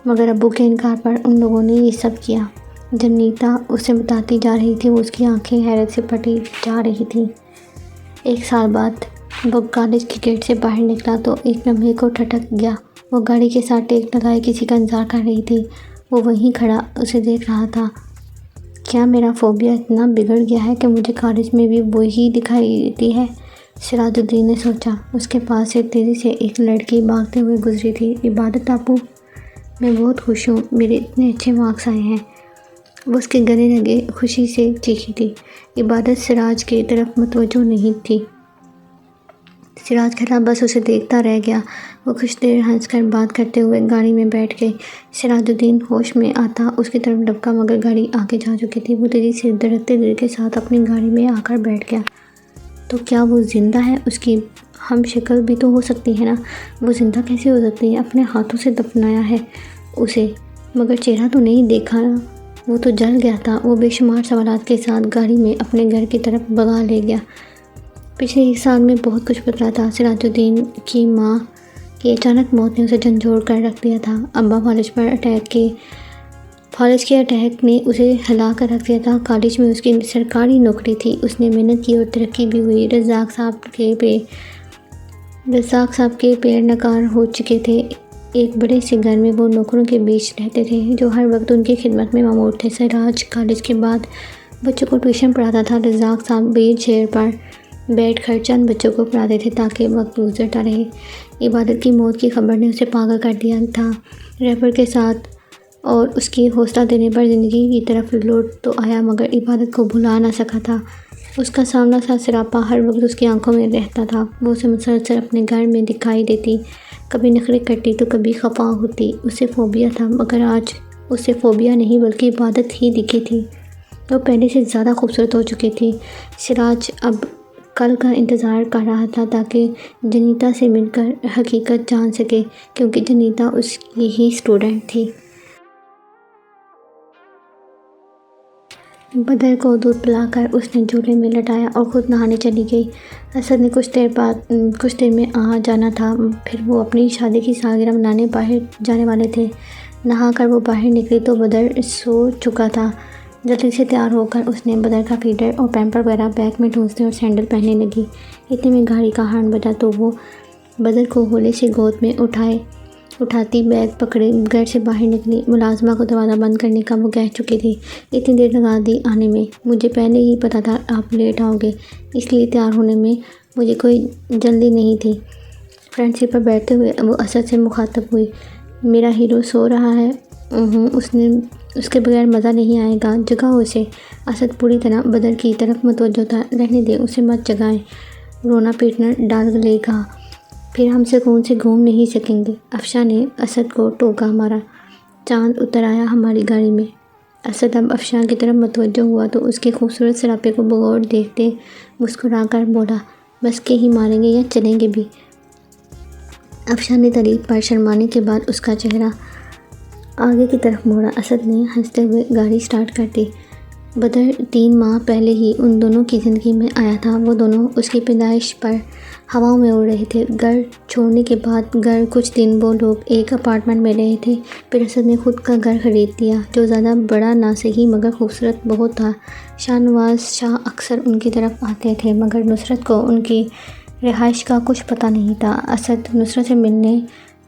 مگر ابو کے انکار پر ان لوگوں نے یہ سب کیا۔ جب نیتا اسے بتاتی جا رہی تھی اس کی آنکھیں حیرت سے پھٹی جا رہی تھیں۔ 1 سال بعد وہ کالج کے گیٹ سے باہر نکلا تو ایک لمحے کو ٹھٹک گیا۔ وہ گاڑی کے ساتھ ٹیک لگائے کسی کا انتظار کر رہی تھی۔ وہ وہیں کھڑا اسے دیکھ رہا تھا۔ کیا میرا فوبیا اتنا بگڑ گیا ہے کہ مجھے کالج میں بھی وہی دکھائی دیتی ہے؟ سراج الدین نے سوچا۔ اس کے پاس سے تیزی سے ایک لڑکی بھاگتے ہوئے گزری تھی۔ عبادت ابو، میں بہت خوش ہوں، میرے اتنے اچھے مارکس آئے ہیں۔ وہ اس کے گلے لگے خوشی سے چیخی تھی۔ عبادت سراج کی طرف متوجہ نہیں تھی۔ سراج کھڑا بس اسے دیکھتا رہ گیا۔ وہ کچھ دیر ہنس کر بات کرتے ہوئے گاڑی میں بیٹھ گئے۔ سراج الدین ہوش میں آتا اس کی طرف لپکا مگر گاڑی آگے جا چکی تھی۔ وہ تیزی سے دھڑکتے دل کے ساتھ اپنی گاڑی میں آ کر بیٹھ گیا۔ تو کیا وہ زندہ ہے؟ اس کی ہم شکل بھی تو ہو سکتی ہے نا؟ وہ زندہ کیسے ہو سکتی ہے؟ اپنے ہاتھوں سے دفنایا ہے اسے مگر چہرہ تو نہیں دیکھا نا؟ وہ تو جل گیا تھا۔ وہ بے شمار سوالات کے ساتھ گاڑی میں اپنے گھر کی طرف بگا لے گیا۔ پچھلے 1 سال میں بہت کچھ بدلا تھا۔ سراج الدین کی ماں کی اچانک موت نے اسے جھنجھوڑ کر رکھ دیا تھا۔ ابا فالج کے اٹیک نے اسے ہلا کر رکھ دیا تھا۔ کالج میں اس کی سرکاری نوکری تھی، اس نے محنت کی اور ترقی بھی ہوئی۔ رزاق صاحب کے پیر نکار ہو چکے تھے۔ ایک بڑے سے گھر میں وہ نوکروں کے بیچ رہتے تھے جو ہر وقت ان کی خدمت میں مامور تھے۔ سراج کالج کے بعد بچوں کو ٹیوشن پڑھاتا تھا۔ رزاق صاحب ویل چیئر پر بیٹھ کر چند بچوں کو پڑھاتے تھے تاکہ وقت گزرتا رہے۔ عبادت کی موت کی خبر نے اسے پاگل کر دیا تھا۔ ریپر کے ساتھ اور اس کی حوصلہ دینے پر زندگی کی طرف لوٹ تو آیا مگر عبادت کو بھلا نہ سکا تھا۔ اس کا سامنا سا سراپا ہر وقت اس کی آنکھوں میں رہتا تھا۔ وہ اسے مسلسل اپنے گھر میں دکھائی دیتی، کبھی نخرے کرتی تو کبھی خفا ہوتی۔ اسے فوبیا تھا مگر آج اسے فوبیا نہیں بلکہ عبادت ہی دکھی تھی۔ وہ پہلے سے زیادہ خوبصورت ہو چکی تھی۔ سراج اب کل کا انتظار کر رہا تھا تاکہ جنیتا سے مل کر حقیقت جان سکے کیونکہ جنیتا اس کی ہی اسٹوڈنٹ تھی۔ بدر کو دودھ پلا کر اس نے جھولے میں لٹایا اور خود نہانے چلی گئی۔ اسد نے کچھ دیر میں آ جانا تھا، پھر وہ اپنی شادی کی سالگرہ منانے باہر جانے والے تھے۔ نہا کر وہ باہر نکلی تو بدر سو چکا تھا۔ جلدی سے تیار ہو کر اس نے بدر کا فیڈر اور پیمپر وغیرہ بیگ میں ٹھونسنے اور سینڈل پہننے لگی۔ اتنے میں گاڑی کا ہارن بجا تو وہ بدر کو ہولے سے گود میں اٹھاتی بیگ پکڑے گھر سے باہر نکلی۔ ملازمہ کو دروازہ بند کرنے کا وہ کہہ چکی تھی۔ اتنی دیر لگا دی آنے میں، مجھے پہلے ہی پتا تھا آپ لیٹ آؤ گے، اس لیے تیار ہونے میں مجھے کوئی جلدی نہیں تھی۔ فرنٹ سیٹ پر بیٹھتے ہوئے وہ اسد سے مخاطب ہوئی۔ میرا ہیرو سو رہا ہے، اس کے بغیر مزہ نہیں آئے گا، جگاؤ اسے۔ اسد پوری طرح بدر کی طرف متوجہ تھا۔ رہنے دے، اسے مت جگائیں، رونا پیٹنا ڈال لے گا، پھر ہم سکون سے گھوم نہیں سکیں گے۔ افشاں نے اسد کو ٹوکا مارا۔ چاند اتر آیا ہماری گاڑی میں۔ اسد اب افشاں کی طرف متوجہ ہوا تو اس کے خوبصورت سراپے کو بغور دیکھتے مسکرا کر بولا، بس کے ہی ماریں گے یا چلیں گے بھی؟ افشاں نے تعریف پر شرمانے کے بعد اس کا چہرہ آگے کی طرف موڑا۔ اسد نے ہنستے ہوئے گاڑی سٹارٹ کر دی۔ بدر 3 ماہ پہلے ہی ان دونوں کی زندگی میں آیا تھا۔ وہ دونوں اس کی پیدائش پر ہواؤں میں اڑ رہے تھے۔ گھر چھوڑنے کے بعد کچھ دن وہ لوگ ایک اپارٹمنٹ میں رہے تھے، پھر اسد نے خود کا گھر خرید لیا، جو زیادہ بڑا نہ سہی مگر خوبصورت بہت تھا۔ شاہ نواز شاہ اکثر ان کی طرف آتے تھے، مگر نصرت کو ان کی رہائش کا کچھ پتہ نہیں تھا۔ اسد نصرت سے ملنے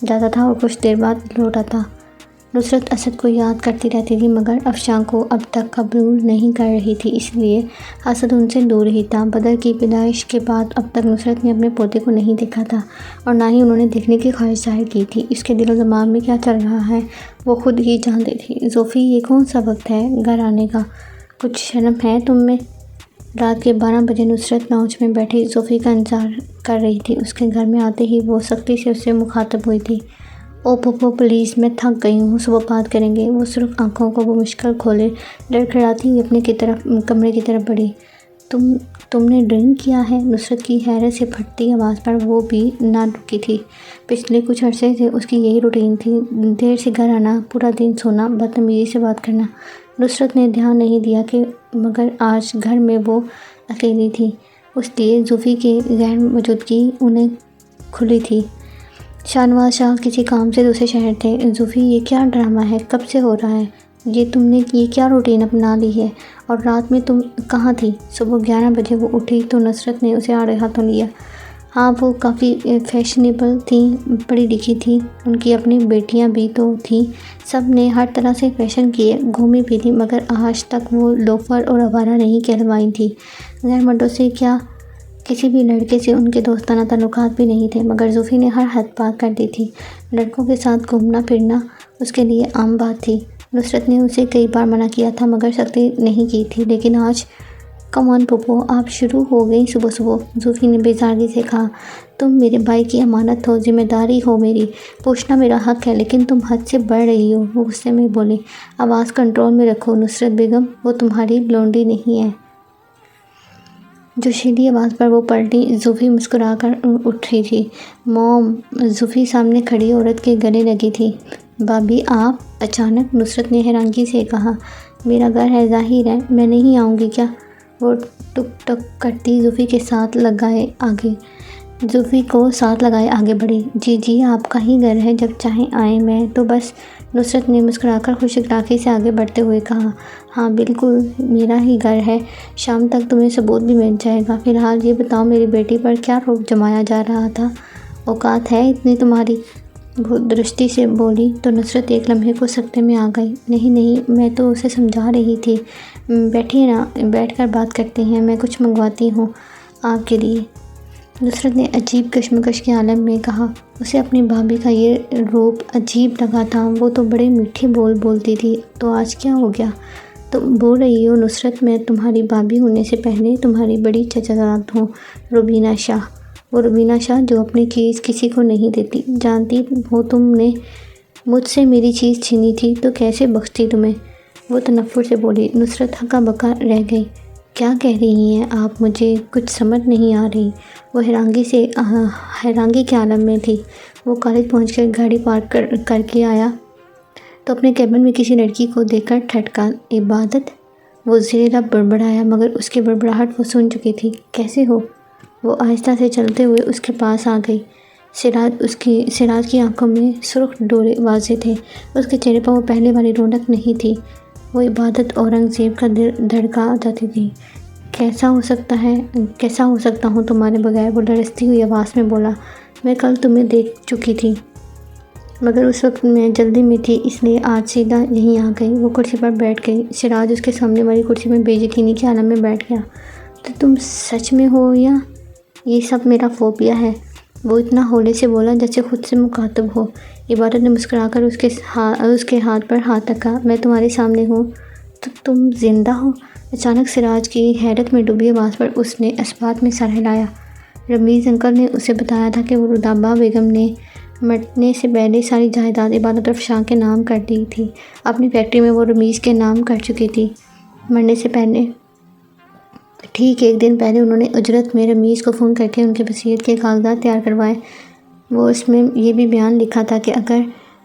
جاتا تھا اور کچھ دیر بعد لوٹ آتا۔ نصرت اسد کو یاد کرتی رہتی تھی، مگر افشاں کو اب تک قبول نہیں کر رہی تھی، اس لیے اسد ان سے دور ہی تھا۔ بدر کی پیدائش کے بعد اب تک نصرت نے اپنے پوتے کو نہیں دیکھا تھا، اور نہ ہی انہوں نے دیکھنے کی خواہش ظاہر کی تھی۔ اس کے دل و دماغ میں کیا چل رہا ہے وہ خود ہی جانتی تھی۔ زوفی، یہ کون سا وقت ہے گھر آنے کا؟ کچھ شرم ہے تم میں؟ رات کے 12 بجے نصرت لاؤنج میں بیٹھی زوفی کا انتظار کر رہی تھی۔ اس کے گھر میں آتے ہی وہ سختی سے اس سے مخاطب ہوئی تھی۔ او پھپھو پلیز، میں تھک گئی ہوں، صبح بات کریں گے۔ وہ سرخ آنکھوں کو وہ مشکل کھولے لڑکھڑاتی ہوئی اپنے کمرے کی طرف بڑھی۔ تم نے ڈرنک کیا ہے؟ نصرت کی حیرت سے پھٹتی آواز پر وہ بھی نہ رکی تھی۔ پچھلے کچھ عرصے سے اس کی یہی روٹین تھی، دیر سے گھر آنا، پورا دن سونا، بدتمیزی سے بات کرنا۔ نصرت نے دھیان نہیں دیا کہ مگر آج گھر میں وہ اکیلی تھی، اس لیے زوفی کی غیر موجودگی انہیں کھلی تھی۔ شاہ نواز شاہ کسی کام سے دوسرے شہر تھے۔ زوفی، یہ کیا ڈرامہ ہے؟ کب سے ہو رہا ہے یہ؟ تم نے یہ کیا روٹین اپنا لی ہے؟ اور رات میں تم کہاں تھی؟ صبح 11 بجے وہ اٹھی تو نصرت نے اسے آڑے ہاتھوں لیا۔ ہاں، وہ کافی فیشنیبل تھیں، پڑھی لکھی تھیں، ان کی اپنی بیٹیاں بھی تو تھیں، سب نے ہر طرح سے فیشن کیے، گھومی بھی تھی، مگر آج تک وہ لوفر اور آوارہ نہیں کہلوائی تھیں۔ غیر مردوں سے کیا کسی بھی لڑکے سے ان کے دوستانہ تعلقات بھی نہیں تھے، مگر زوفی نے ہر حد پار کر دی تھی۔ لڑکوں کے ساتھ گھومنا پھرنا اس کے لیے عام بات تھی۔ نصرت نے اسے کئی بار منع کیا تھا، مگر سختی نہیں کی تھی، لیکن آج کم آن پھپھو، آپ شروع ہو گئی صبح صبح، زوفی نے بیزارگی سے کہا۔ تم میرے بھائی کی امانت ہو، ذمہ داری ہو میری، پوچھنا میرا حق ہے، لیکن تم حد سے بڑھ رہی ہو۔ وہ غصے میں بولی۔ آواز کنٹرول میں رکھو نصرت بیگم، وہ تمہاری بلونڈی نہیں ہے۔ جوشیلی آواز پر وہ پلٹی۔ زوفی مسکرا کر اٹھی تھی۔ موم، زوفی سامنے کھڑی عورت کے گلے لگی تھی۔ بھابھی آپ؟ اچانک نصرت نے حیرانگی سے کہا۔ میرا گھر ہے، ظاہر ہے میں نہیں آؤں گی کیا؟ وہ ٹک ٹک کرتی زوفی کو ساتھ لگائے آگے بڑھی۔ جی آپ کا ہی گھر ہے، جب چاہیں آئیں، میں تو بس۔ نصرت نے مسکرا کر خوش اخلاقی سے آگے بڑھتے ہوئے کہا۔ ہاں بالکل میرا ہی گھر ہے، شام تک تمہیں ثبوت بھی مل جائے گا۔ فی الحال یہ بتاؤ میری بیٹی پر کیا روک جمایا جا رہا تھا؟ اوقات ہے اتنی تمہاری؟ وہ درستی سے بولی تو نصرت ایک لمحے کو سکتے میں آ گئی۔ نہیں، میں تو اسے سمجھا رہی تھی۔ بیٹھیے نا، بیٹھ کر بات کرتے ہیں، میں کچھ منگواتی ہوں آپ کے لیے۔ نصرت نے عجیب کشمکش کے عالم میں کہا۔ اسے اپنی بھابھی کا یہ روپ عجیب لگا تھا، وہ تو بڑے میٹھے بول بولتی تھی، تو آج کیا ہو گیا؟ تم بول رہی ہو نصرت، میں تمہاری بھابھی ہونے سے پہلے تمہاری بڑی چچا ہوں، روبینہ شاہ۔ وہ روبینہ شاہ جو اپنی چیز کسی کو نہیں دیتی، جانتی ہو تم نے مجھ سے میری چیز چھینی تھی تو کیسے بخشتی تمہیں؟ وہ تنفر سے بولی۔ نصرت ہکا بکا رہ گئی۔ کیا کہہ رہی ہیں آپ؟ مجھے کچھ سمجھ نہیں آ رہی۔ وہ حیرانگی کے عالم میں تھی۔ وہ کالج پہنچ کر گاڑی پارک کر کے آیا تو اپنے کیبن میں کسی لڑکی کو دیکھ کر ٹھٹکا۔ عبادت؟ وہ زیر لب بڑبڑایا، مگر اس کی بڑبڑاہٹ وہ سن چکی تھی۔ کیسے ہو؟ وہ آہستہ سے چلتے ہوئے اس کے پاس آ گئی۔ سراج کی آنکھوں میں سرخ ڈورے واضح تھے، اس کے چہرے پر وہ پہلے والی رونق نہیں تھی۔ وہ عبادت اورنگزیب کا دل دھڑکا جاتی تھی۔ کیسا ہو سکتا ہوں تمہارے بغیر؟ وہ لرزتی ہوئی آواز میں بولا۔ میں کل تمہیں دیکھ چکی تھی، مگر اس وقت میں جلدی میں تھی، اس لیے آج سیدھا یہیں آ گئی۔ وہ کرسی پر بیٹھ گئی۔ سراج اس کے سامنے والی کرسی میں بے یقینی کے عالم میں بیٹھ گیا۔ تو تم سچ میں ہو یا یہ سب میرا فوبیا ہے؟ وہ اتنا ہولے سے بولا جیسے خود سے مخاطب ہو۔ عبادت نے مسکرا کر اس کے ہاتھ پر ہاتھ رکھا۔ میں تمہارے سامنے ہوں تو تم زندہ ہو؟ اچانک سراج کی حیرت میں ڈوبی آواز پر اس نے اثبات میں سر ہلایا۔ رمیز انکل نے اسے بتایا تھا کہ وہ رودابہ بیگم نے مرنے سے پہلے ساری جائیداد عبادت افشاں کے نام کر دی تھی۔ اپنی فیکٹری میں وہ رمیز کے نام کر چکی تھی۔ مرنے سے پہلے ٹھیک ایک دن پہلے انہوں نے اجرت میں رمیز کو فون کر کے ان کی وصیت کے کاغذات تیار کروائے۔ وہ اس میں یہ بھی بیان لکھا تھا کہ اگر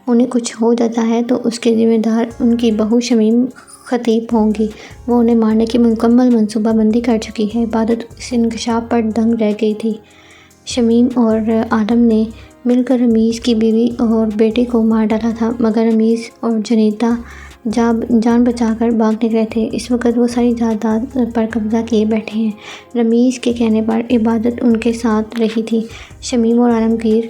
انہیں کچھ ہو جاتا ہے تو اس کے ذمہ دار ان کی بہو شمیم خطیب ہوں گی۔ وہ انہیں مارنے کی مکمل منصوبہ بندی کر چکی ہے۔ عبادت اس انکشاف پر دنگ رہ گئی تھی۔ شمیم اور عالم نے مل کر رمیز کی بیوی اور بیٹے کو مار ڈالا تھا، مگر رمیز اور جنیتا جان بچا کر بھاگ نکلے تھے۔ اس وقت وہ ساری جائیداد پر قبضہ کیے بیٹھے ہیں۔ رمیز کے کہنے پر عبادت ان کے ساتھ رہی تھی۔ شمیم اور عالمگیر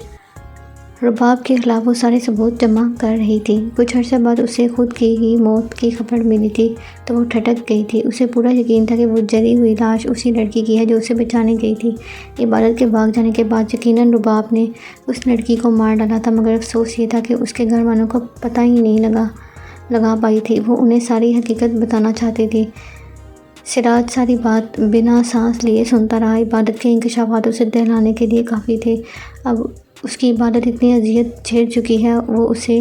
رباب کے خلاف وہ سارے ثبوت جمع کر رہی تھی۔ کچھ عرصہ بعد اسے خود کی ہی موت کی خبر ملی تھی تو وہ ٹھٹک گئی تھی۔ اسے پورا یقین تھا کہ وہ جلی ہوئی لاش اسی لڑکی کی ہے جو اسے بچانے گئی تھی۔ عبادت کے بھاگ جانے کے بعد یقیناً رباب نے اس لڑکی کو مار ڈالا تھا، مگر افسوس یہ تھا کہ اس کے گھر والوں کو پتہ ہی نہیں لگا پائی تھی۔ وہ انہیں ساری حقیقت بتانا چاہتی تھی۔ سراج ساری بات بنا سانس لیے سنتا رہا۔ عبادت کے انکشافات اسے دہلانے کے لیے کافی تھے۔ اب اس کی عبادت اتنی اذیت جھیل چکی ہے، وہ اسے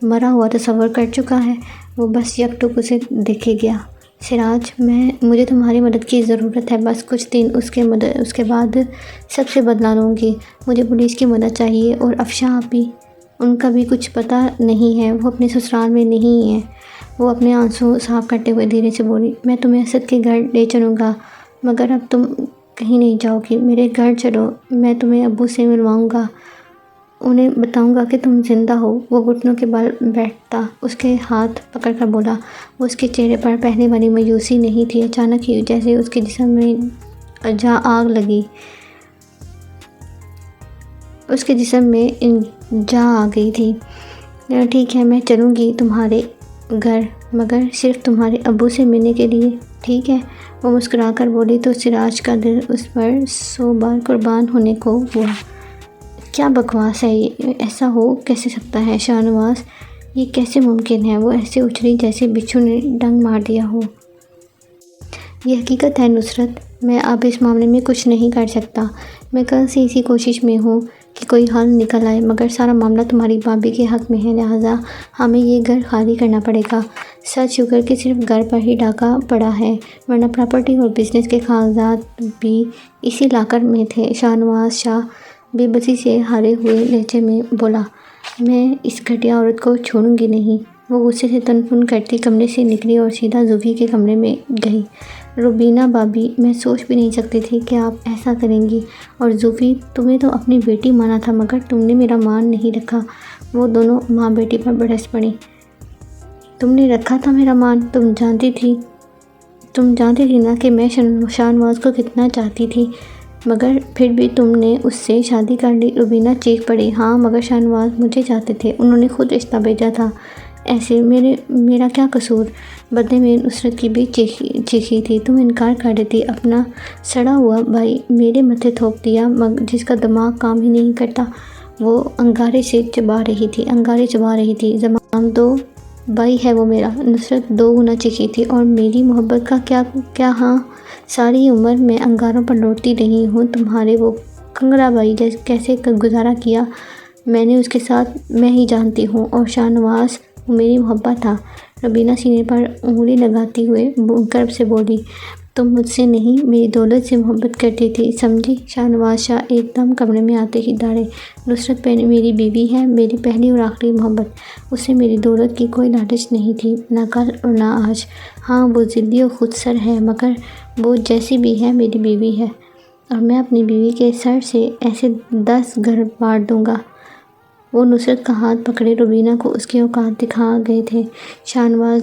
مرا ہوا تصور کر چکا ہے۔ وہ بس یک ٹک اسے دیکھے گیا۔ سراج، مجھے تمہاری مدد کی ضرورت ہے، بس کچھ دن، اس کے بعد سب سے بدلا لوں گی۔ مجھے پولیس کی مدد چاہیے اور افشاں بھی، ان کا بھی کچھ پتہ نہیں ہے، وہ اپنے سسرال میں نہیں ہیں۔ وہ اپنے آنسو صاف کرتے ہوئے دھیرے سے بولی، میں تمہیں اسد کے گھر لے چلوں گا، مگر اب تم کہیں نہیں جاؤ گی، میرے گھر چلو، میں تمہیں ابو سے ملواؤں گا، انہیں بتاؤں گا کہ تم زندہ ہو۔ وہ گھٹنوں کے بل بیٹھتا اس کے ہاتھ پکڑ کر بولا۔ وہ اس کے چہرے پر پہلے والی مایوسی نہیں تھی، اچانک ہی جیسے اس کے جسم میں آگ لگی، اس کے جسم میں جا آ گئی تھی۔ ٹھیک ہے، میں چلوں گی تمہارے گھر، مگر صرف تمہارے ابو سے ملنے کے لیے، ٹھیک ہے؟ وہ مسکرا کر بولی تو سراج کا دل اس پر 100 بار قربان ہونے کو ہوا۔ کیا بکواس ہے یہ، ایسا ہو کیسے سکتا ہے شاہ نواز؟ یہ کیسے ممکن ہے؟ وہ ایسے اچھلی جیسے بچھو نے ڈنگ مار دیا ہو۔ یہ حقیقت ہے نصرت، میں اب اس معاملے میں کچھ نہیں کر سکتا۔ میں کل سے اسی کوشش میں ہوں کہ کوئی حل نکل آئے، مگر سارا معاملہ تمہاری بھابھی کے حق میں ہے، لہٰذا ہمیں یہ گھر خالی کرنا پڑے گا۔ سچ شکر کہ صرف گھر پر ہی ڈاکہ پڑا ہے، ورنہ پراپرٹی اور بزنس کے کاغذات بھی اسی لاکر میں تھے۔ شاہ نواز شاہ بے بسی سے ہارے ہوئے لہجے میں بولا، میں اس گھٹیا عورت کو چھوڑوں گی نہیں۔ وہ غصے سے تن کرتی کمرے سے نکلی اور سیدھا زوفی کے کمرے میں گئی۔ روبینہ بھابھی، میں سوچ بھی نہیں سکتی تھی کہ آپ ایسا کریں گی، اور زوفی، تمہیں تو اپنی بیٹی مانا تھا، مگر تم نے میرا مان نہیں رکھا۔ وہ دونوں ماں بیٹی پر برس پڑیں۔ تم نے رکھا تھا میرا مان؟ تم جانتی تھی نا کہ میں شاہ نواز کو کتنا چاہتی تھی، مگر پھر بھی تم نے اس سے شادی کر لی۔ روبینہ چیخ پڑی۔ ہاں، مگر شاہ نواز مجھے چاہتے تھے، انہوں نے خود رشتہ بھیجا تھا۔ ایسے میرا کیا قصور؟ بدلے میں نصرت کی بھی چیخی تھی، تم انکار کر دیتی، اپنا سڑا ہوا بھائی میرے ماتھے تھوپ دیا، جس کا دماغ کام ہی نہیں کرتا۔ وہ انگارے چبا رہی تھی۔ زمام دو بھائی ہے وہ میرا، نصرت 2 گنا چیخی تھی۔ اور میری محبت کا کیا؟ ہاں، ساری عمر میں انگاروں پر لوٹتی رہی ہوں، تمہارے وہ کنگرا بھائی کیسے گزارا کیا میں نے اس کے ساتھ میں ہی جانتی ہوں، اور شاہ نواز وہ میری محبت تھا۔ روبینہ سینے پر انگلی لگاتی ہوئے گرب سے بولی، تم مجھ سے نہیں، میری دولت سے محبت کرتی تھی، سمجھی؟ شاہ نواز شاہ ایک دم کمرے میں آتے ہی داڑے، نصرت میری بیوی ہے، میری پہلی اور آخری محبت، اسے میری دولت کی کوئی لالچ نہیں تھی، نہ کل اور نہ آج۔ ہاں، وہ ضدی اور خود سر ہے، مگر وہ جیسی بھی ہے میری بیوی ہے، اور میں اپنی بیوی کے سر سے ایسے 10 گھر باڑ دوں گا۔ وہ نصرت کا ہاتھ پکڑے روبینہ کو اس کے اوقات دکھا گئے تھے۔ شاہ نواز،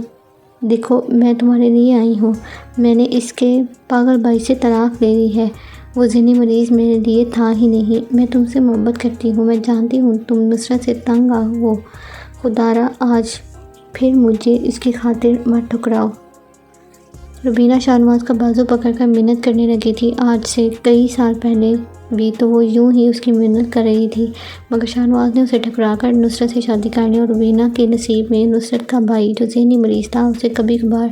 دیکھو، میں تمہارے لیے آئی ہوں، میں نے اس کے پاگل بھائی سے طلاق لے لی ہے، وہ ذہنی مریض میرے لیے تھا ہی نہیں، میں تم سے محبت کرتی ہوں، میں جانتی ہوں تم نصرت سے تنگ ہو، خدارا آج پھر مجھے اس کی خاطر مت ٹھکراؤ۔ روبینہ شاہ نواز کا بازو پکڑ کر منت کرنے لگی تھی۔ آج سے کئی سال پہلے بھی تو وہ یوں ہی اس کی منت کر رہی تھی، مگر شاہنواز نے اسے ٹھکرا کر نصرت سے شادی کر لی، اور روبینہ کے نصیب میں نصرت کا بھائی جو ذہنی مریض تھا اسے کبھی کبھار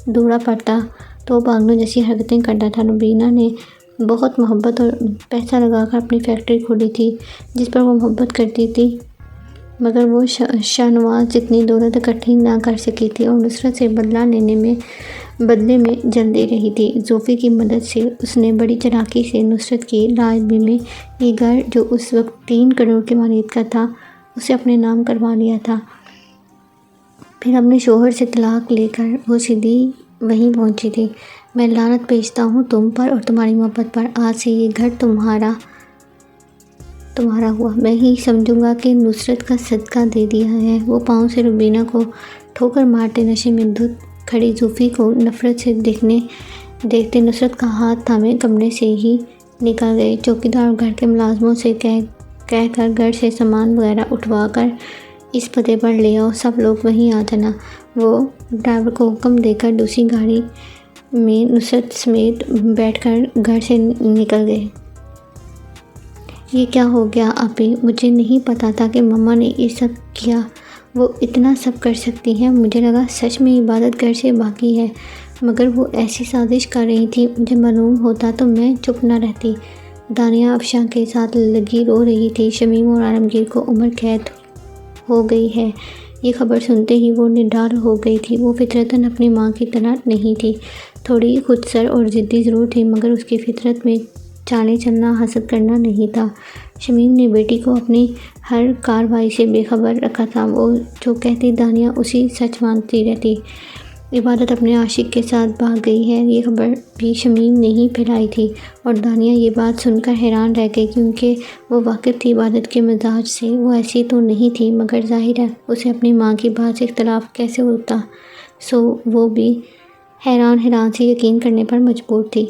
دوڑا پڑتا تو پاگلوں جیسی حرکتیں کرتا تھا۔ روبینہ نے بہت محبت اور پیسہ لگا کر اپنی فیکٹری کھولی تھی جس پر وہ محبت کرتی تھی، مگر وہ شاہنواز جتنی دولت اکٹھی نہ کر سکی تھی اور نصرت سے بدلے میں جلدی رہی تھی۔ زوفی کی مدد سے اس نے بڑی چالاکی سے نصرت کی لائبریری میں یہ گھر جو اس وقت 3 کروڑ کی مالیت کا تھا اسے اپنے نام کروا لیا تھا۔ پھر اپنے شوہر سے طلاق لے کر وہ سیدھی وہیں پہنچی تھی۔ میں لعنت بھیجتا ہوں تم پر اور تمہاری محبت پر، آج سے یہ گھر تمہارا ہوا، میں ہی سمجھوں گا کہ نصرت کا صدقہ دے دیا ہے۔ وہ پاؤں سے روبینہ کو ٹھوکر مارتے نشے میں دھت کھڑی زوفی کو نفرت سے دیکھتے نصرت کا ہاتھ تھامے کمرے سے ہی نکل گئے۔ چوکیدار اور گھر کے ملازموں سے کہہ کر گھر سے سامان وغیرہ اٹھوا کر اس پتے پر لے آؤ، سب لوگ وہیں آ جانا۔ وہ ڈرائیور کو حکم دے کر دوسری گاڑی میں نصرت سمیت بیٹھ کر گھر سے نکل گئے۔ یہ کیا ہو گیا آپی؟ مجھے نہیں پتا تھا کہ مما نے یہ سب کیا، وہ اتنا سب کر سکتی ہیں۔ مجھے لگا سچ میں عبادت گھر سے بھاگی ہے، مگر وہ ایسی سازش کر رہی تھی، مجھے معلوم ہوتا تو میں چپ نہ رہتی۔ دانیہ افشاں کے ساتھ لگی رو رہی تھی۔ شمیم اور عالمگیر کو عمر قید ہو گئی ہے، یہ خبر سنتے ہی وہ نڈال ہو گئی تھی۔ وہ فطرتاً اپنی ماں کی طرح نہیں تھی، تھوڑی خودسر اور ضدی ضرور تھی، مگر اس کی فطرت میں چالیں چلنا، حسد کرنا نہیں تھا۔ شمیم نے بیٹی کو اپنی ہر کارروائی سے بے خبر رکھا تھا، وہ جو کہتی دانیہ اسی سچ مانتی رہتی۔ عبادت اپنے عاشق کے ساتھ بھاگ گئی ہے، یہ خبر بھی شمیم نے ہی پھیلائی تھی، اور دانیہ یہ بات سن کر حیران رہ گئی، کیونکہ وہ واقف تھی عبادت کے مزاج سے۔ وہ ایسی تو نہیں تھی، مگر ظاہر ہے اسے اپنی ماں کی بات سے اختلاف کیسے ہوتا، سو وہ بھی حیران سے یقین کرنے پر مجبور تھی۔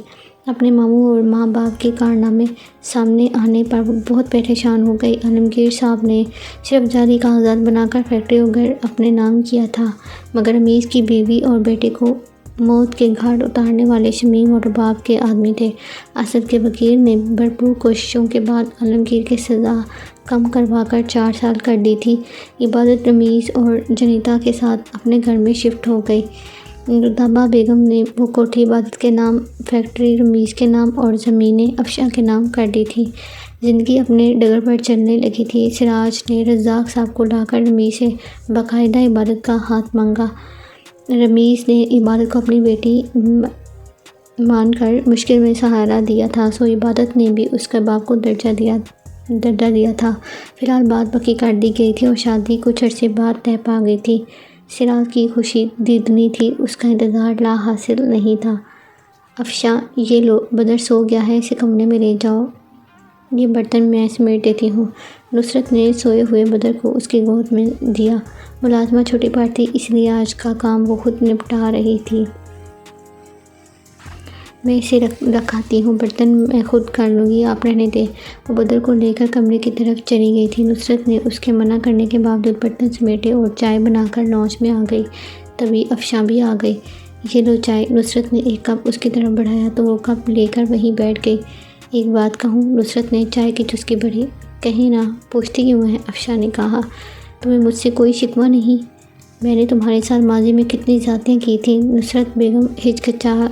اپنے ماموں اور ماں باپ کے کارنامے سامنے آنے پر وہ بہت پریشان ہو گئی۔ عالمگیر صاحب نے صرف جعلی کاغذات بنا کر فیکٹری اور گھر اپنے نام کیا تھا، مگر رمیز کی بیوی اور بیٹے کو موت کے گھاٹ اتارنے والے شمیم اور رباب کے آدمی تھے۔ اسد کے وکیل نے بھرپور کوششوں کے بعد عالمگیر کی سزا کم کروا کر 4 سال کر دی تھی۔ عبادت رمیز اور جنیتا کے ساتھ اپنے گھر میں شفٹ ہو گئی۔ رودابہ بیگم نے وہ کوٹھی عبادت کے نام، فیکٹری رمیز کے نام اور زمینیں افشاں کے نام کر دی تھی۔ زندگی اپنے ڈگر پر چلنے لگی تھی۔ سراج نے رزاق صاحب کو لا کر رمیز سے باقاعدہ عبادت کا ہاتھ مانگا۔ رمیز نے عبادت کو اپنی بیٹی مان کر مشکل میں سہارا دیا تھا، سو عبادت نے بھی اس کے باپ کو درجہ دیا تھا۔ فی الحال بات پکی کر دی گئی تھی اور شادی کچھ عرصے بعد طے پا گئی تھی۔ سراج کی خوشی دیدنی تھی، اس کا انتظار لا حاصل نہیں تھا۔ افشاں، یہ لو بدر سو گیا ہے، اسے کمرے میں لے جاؤ، یہ برتن میں سمیٹ دیتی ہوں۔ نصرت نے سوئے ہوئے بدر کو اس کی گود میں دیا۔ ملازمہ چھٹی پر تھی، اس لیے آج کا کام وہ خود نپٹا رہی تھی۔ میں اسے رکھاتی ہوں، برتن میں خود کر لوں گی، آپ رہنے دیں۔ وہ بدر کو لے کر کمرے کی طرف چلی گئی تھی۔ نصرت نے اس کے منع کرنے کے باوجود برتن سمیٹے اور چائے بنا کر لانچ میں آ گئی۔ تبھی افشاں بھی آ گئی۔ یہ لو چائے۔ نصرت نے ایک کپ اس کی طرف بڑھایا تو وہ کپ لے کر وہیں بیٹھ گئی۔ ایک بات کہوں؟ نصرت نے چائے کی چسکی بھری۔ کہیں نہ، پوچھتی کیوں ہیں؟ افشاں نے کہا۔ تمہیں مجھ سے کوئی شکوہ نہیں؟ میں نے تمہارے ساتھ ماضی میں کتنی زیادتیاں کی تھیں۔ نصرت بیگم ہچکچا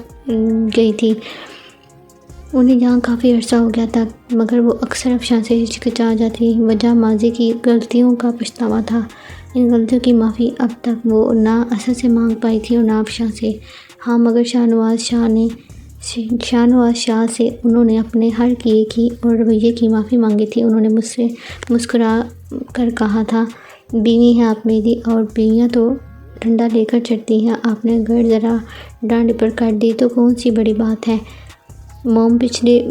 گئی تھی۔ انہیں یہاں کافی عرصہ ہو گیا تھا، مگر وہ اکثر افشاں سے ہچکچا جاتی۔ وجہ ماضی کی غلطیوں کا پچھتاوا تھا۔ ان غلطیوں کی معافی اب تک وہ نہ اسد سے مانگ پائی تھی اور نہ افشاں سے۔ ہاں، مگر شاہنواز شاہ سے انہوں نے اپنے ہر کیے کی اور رویے کی معافی مانگی تھی۔ انہوں نے مجھ سے مسکرا کر کہا تھا، بیوی ہیں آپ میری، اور بیویاں تو ڈنڈا لے کر چڑھتی ہیں، آپ نے اگر ذرا ڈانٹ ڈپٹ کر دی تو کون سی بڑی بات ہے۔ موم پچھلے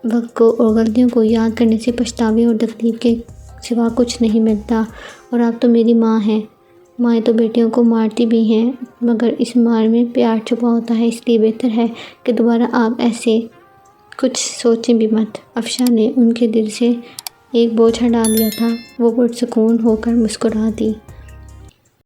وقت کو اور غلطیوں کو یاد کرنے سے پچھتاوے اور تکلیف کے سوا کچھ نہیں ملتا، اور آپ تو میری ماں ہیں۔ مائیں تو بیٹیوں کو مارتی بھی ہیں، مگر اس مار میں پیار چھپا ہوتا ہے، اس لیے بہتر ہے کہ دوبارہ آپ ایسے کچھ سوچیں بھی مت۔ افشاں نے ان کے دل سے ایک بوجھ ہٹا دیا تھا، وہ پرسکون ہو کر مسکرا دی۔